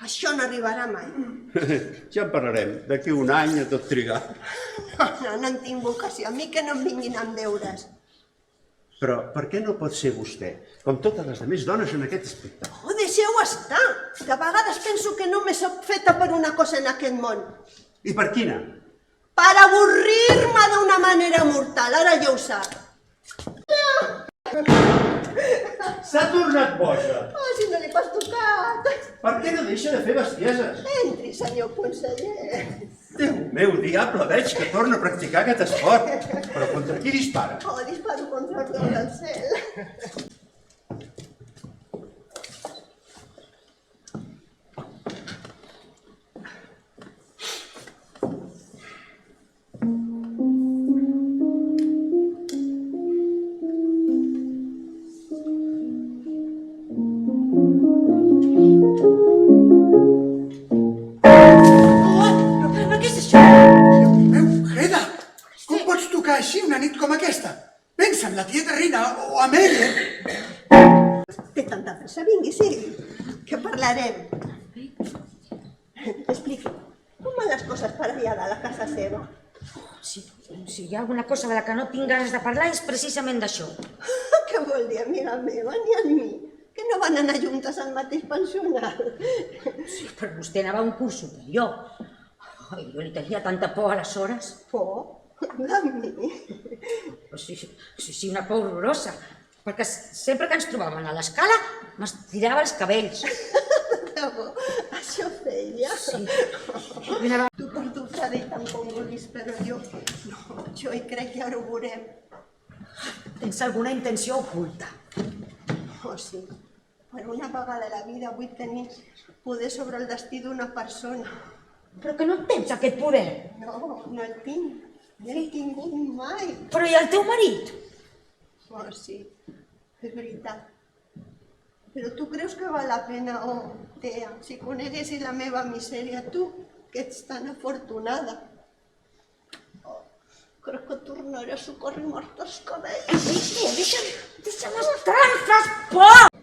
Això no arribarà mai. Ja en parlarem, d'aquí un any a tot trigar. No en tinc vocació, a mi que no em vinguin amb deures. Però per què no pot ser vostè, com totes les altres dones en aquest espectacle? Oh, deixeu estar! De vegades penso que només soc feta per una cosa en aquest món. I per quina? Per avorrir-me d'una manera mortal, ara ja ho sap. S'ha tornat boja. Oh, si no l'he pas tocat. Per què no deixa de fer bestieses? Entri, senyor conseller. Déu meu, diable, veig que torna a practicar aquest esport. Però contra qui dispara? Oh, disparo contra el Déu del cel. Així una nit com aquesta. Pensa en la tieta Rina o amb ella. Té tanta pressa, vingui, sí, que parlarem. Expliqui, com van les coses per allà de la casa seva? Si hi ha alguna cosa de la que no tinc ganes de parlar és precisament d'això. Què vol dir, amiga meva, ni a mi? Que no van anar juntes al mateix pensionat? Sí, però vostè anava a un curs superior. Ai, jo li tenia tanta por aleshores. Por? De mi? Sí, una por horrorosa. Perquè sempre que ens trobàvem a l'escala m'estirava els cabells. Debò, això feia? Sí. Tu per tu t'ha dit tant com vulguis, però jo hi crec que ara ho veurem. Tens alguna intenció oculta? Oh, sí. Per una vegada a la vida vull tenir poder sobre el destí d'una persona. Però que no tens aquest poder. No, no el tinc. No l'he tingut mai. Però i el teu marit? Oh, sí, és veritat. Però tu creus que val la pena, oh, Tea, si coneguessis la meva misèria, tu, que ets tan afortunada. Oh, crec que tornaré a socórrer-me els cabells. Deixa'm estar, em fas por!